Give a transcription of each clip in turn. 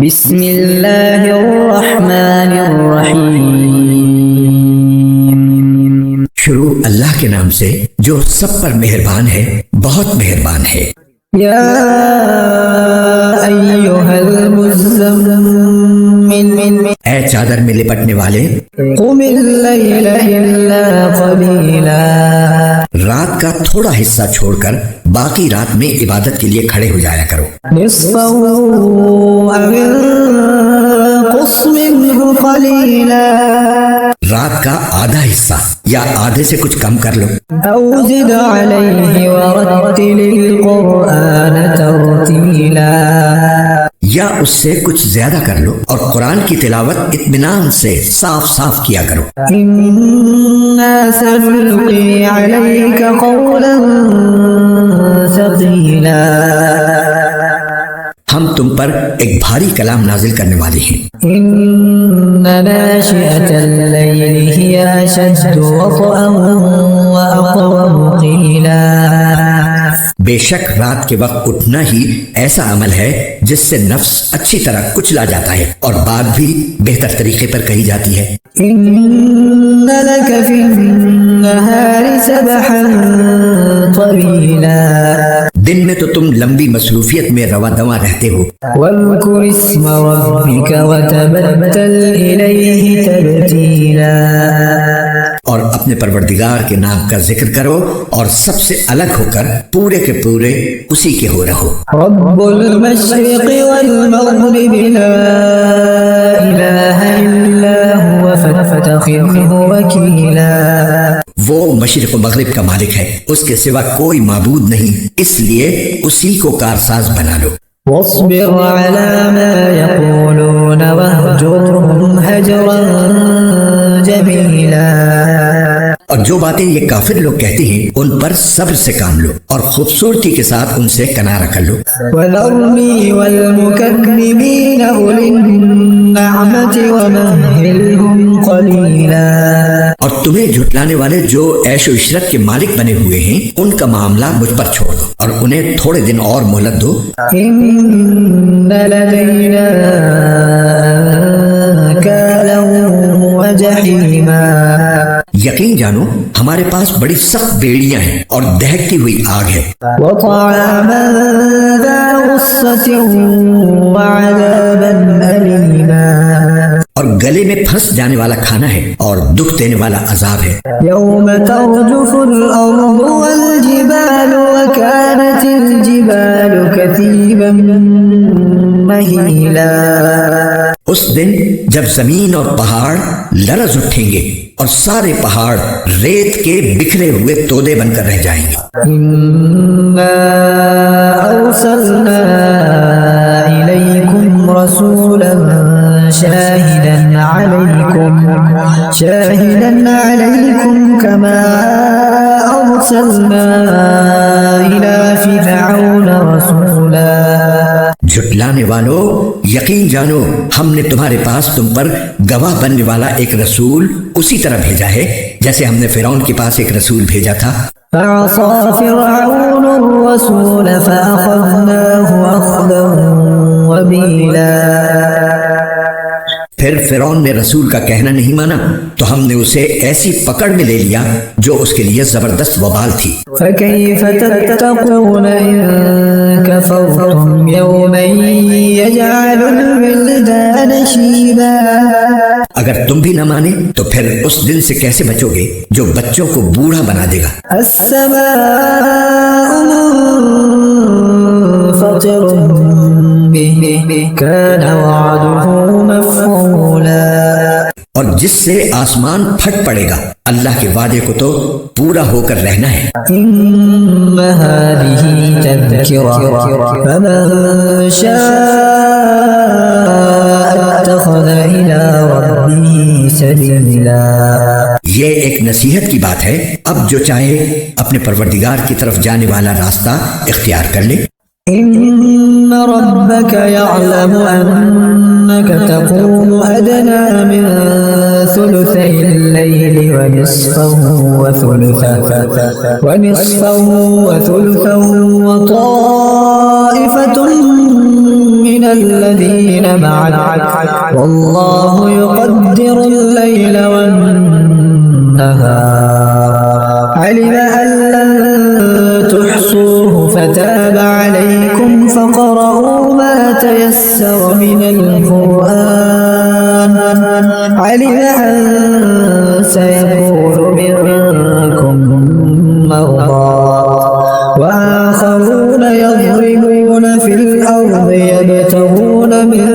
بسم اللہ الرحمن الرحیم۔ شروع اللہ کے نام سے جو سب پر مہربان ہے، بہت مہربان ہے۔ یا ایھا المزمل، اے چادر میں لپٹنے والے، قم اللیل الا قلیلا، رات کا تھوڑا حصہ چھوڑ کر باقی رات میں عبادت کے لیے کھڑے ہو جایا کرو۔ نصفہ او انقص منہ قلیلا، رات کا آدھا حصہ یا آدھے سے کچھ کم کر لو۔ او زد علیہ ورتل القرآن ترتیلا، یا اس سے کچھ زیادہ کر لو اور قرآن کی تلاوت اطمینان سے صاف صاف کیا کرو۔ انا سنلقی علیک قولا ثقیلا، ہم تم پر ایک بھاری کلام نازل کرنے والے ہیں۔ ان ناشئة اللیل ہی اشد وطئا واقوم قیلا، بے شک رات کے وقت اٹھنا ہی ایسا عمل ہے جس سے نفس اچھی طرح کچلا جاتا ہے اور بات بھی بہتر طریقے پر کہی جاتی ہے۔ ان لک فی النہار سبحا طویلا، دن میں تو تم لمبی مصروفیت میں رواں دواں رہتے ہو۔ واذکر اسم ربک وتبتل الیہ تبتیلا، اور اپنے پروردگار کے نام کا ذکر کرو اور سب سے الگ ہو کر پورے کے پورے اسی کے ہو رہو۔ رب المشرق والمغرب لا الہ الا هو فاتخذہ وکیلا، وہ مشرق و مغرب کا مالک ہے، اس کے سوا کوئی معبود نہیں، اس لیے اسی کو کارساز بنا لو۔ واصبر على ما يقولون واهجرهم هجرا جميلا، اور جو باتیں یہ کافر لوگ کہتے ہیں ان پر صبر سے کام لو اور خوبصورتی کے ساتھ ان سے کنارہ کر لو۔ وذرني والمكذبين أولي النعمة ومهلهم قليلا، اور تمہیں جھٹلانے والے جو عیش و عشرت کے مالک بنے ہوئے ہیں ان کا معاملہ مجھ پر چھوڑ دو اور انہیں تھوڑے دن اور مہلت دو۔ إن لدينا أنكالا وجحيما، یقین جانو ہمارے پاس بڑی سخت بیڑیاں ہیں اور دہکتی ہوئی آگ ہے۔ وطعاما ذا غصة وعذابا أليما، اور گلے میں پھنس جانے والا کھانا ہے اور دکھ دینے والا عذاب ہے۔ يوم ترجف الأرض والجبال وكانت الجبال كثيبا مهيلا، اس دن جب زمین اور پہاڑ لرز اٹھیں گے اور سارے پہاڑ ریت کے بکھرے ہوئے تودے بن کر رہ جائیں گے۔ إنا أرسلنا إليكم رسولا شاهدا عليكم كما أرسلنا إلى فرعون رسولا، جھٹلانے والو یقین جانو ہم نے تمہارے پاس تم پر گواہ بننے والا ایک رسول اسی طرح بھیجا ہے جیسے ہم نے فرعون کے پاس ایک رسول بھیجا تھا۔ فعصى فرعون الرسول فأخذناه أخذا وبيلا، پھر فرعون نے رسول کا کہنا نہیں مانا تو ہم نے اسے ایسی پکڑ میں لے لیا جو اس کے لیے زبردست وبال تھی۔ فكيف تتقون إن كفرتم يوما يجعل الولدان شيبا، اگر تم بھی نہ مانے تو پھر اس دن سے کیسے بچو گے جو بچوں کو بوڑھا بنا دے گا۔ السماء منفطر به كان وعده مفعولا، اور جس سے آسمان پھٹ پڑے گا اللہ کے وعدے کو تو پورا ہو کر رہنا ہے۔ إن هذه تذكرة فمن شاء اتخذ إلى ربه سبيلا، یہ ایک نصیحت کی بات ہے، اب جو چاہے اپنے پروردگار کی طرف جانے والا راستہ اختیار کر لے۔ إن ربك يعلم أنك تقوم أدنى من ثلثي الليل ونصفه وثلثه وطائفة من الذين معك والله يقدر الليل والنهار علم أن لن تحصوه فتاب عليكم فقرؤوا ما تيسر من القرآن علم أن سيكون منكم مرضى وآخرون يضربون في الأرض يبتغون من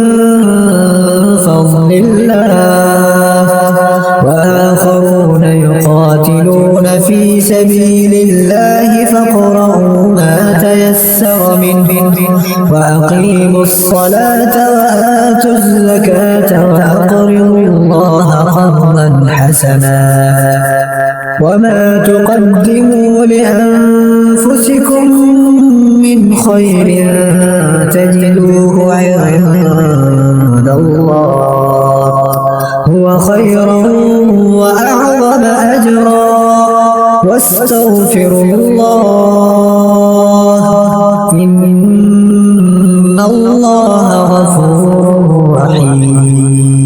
فضل الله وآخرون يقاتلون في سبيل الله فاقرؤوا ما تيسر منه وأقيموا الصلاة وآتوا الزكاة وأقرضوا الله قرضا حسنا وما تقدموا لأنفسكم من خير تجدوه عند الله هو خيرا وأعظم أجرا واستغفروا الله إن الله غفور رحيم.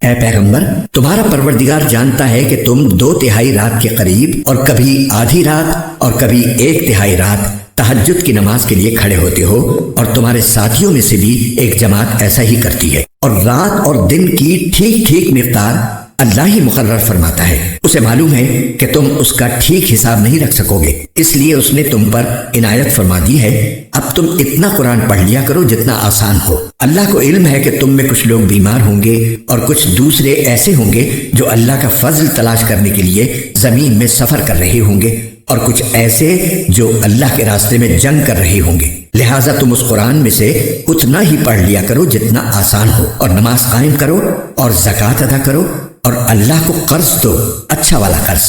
اے پیغمبر، تمہارا پروردگار جانتا ہے کہ تم 2/3 رات کے قریب اور کبھی آدھی رات اور کبھی 1/3 رات تہجد کی نماز کے لیے کھڑے ہوتے ہو، اور تمہارے ساتھیوں میں سے بھی ایک جماعت ایسا ہی کرتی ہے، اور رات اور دن کی ٹھیک ٹھیک مقدار اللہ ہی مقرر فرماتا ہے. اسے معلوم ہے کہ تم اس کا ٹھیک حساب نہیں رکھ سکو گے، اس لیے اس نے تم پر عنایت فرما دی ہے اب تم اتنا قرآن پڑھ لیا کرو جتنا آسان ہو. اللہ کو علم ہے کہ تم میں کچھ لوگ بیمار ہوں گے اور کچھ دوسرے ایسے ہوں گے جو اللہ کا فضل تلاش کرنے کے لیے زمین میں سفر کر رہے ہوں گے، اور کچھ ایسے جو اللہ کے راستے میں جنگ کر رہے ہوں گے. لہٰذا تم اس قرآن میں سے اتنا ہی پڑھ لیا کرو جتنا آسان ہو، اور نماز قائم کرو اور زکوٰۃ ادا کرو، اور اللہ کو قرض دو، اچھا والا قرض.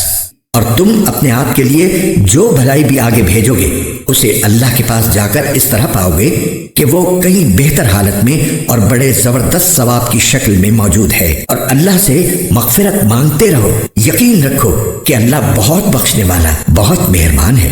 اور تم اپنے آپ کے لیے جو بھلائی بھی آگے بھیجو گے اسے اللہ کے پاس جا کر اس طرح پاؤ گے کہ وہ کہیں بہتر حالت میں اور بڑے زبردست ثواب کی شکل میں موجود ہے. اور اللہ سے مغفرت مانگتے رہو، یقین رکھو کہ اللہ بہت بخشنے والا، بہت مہربان ہے.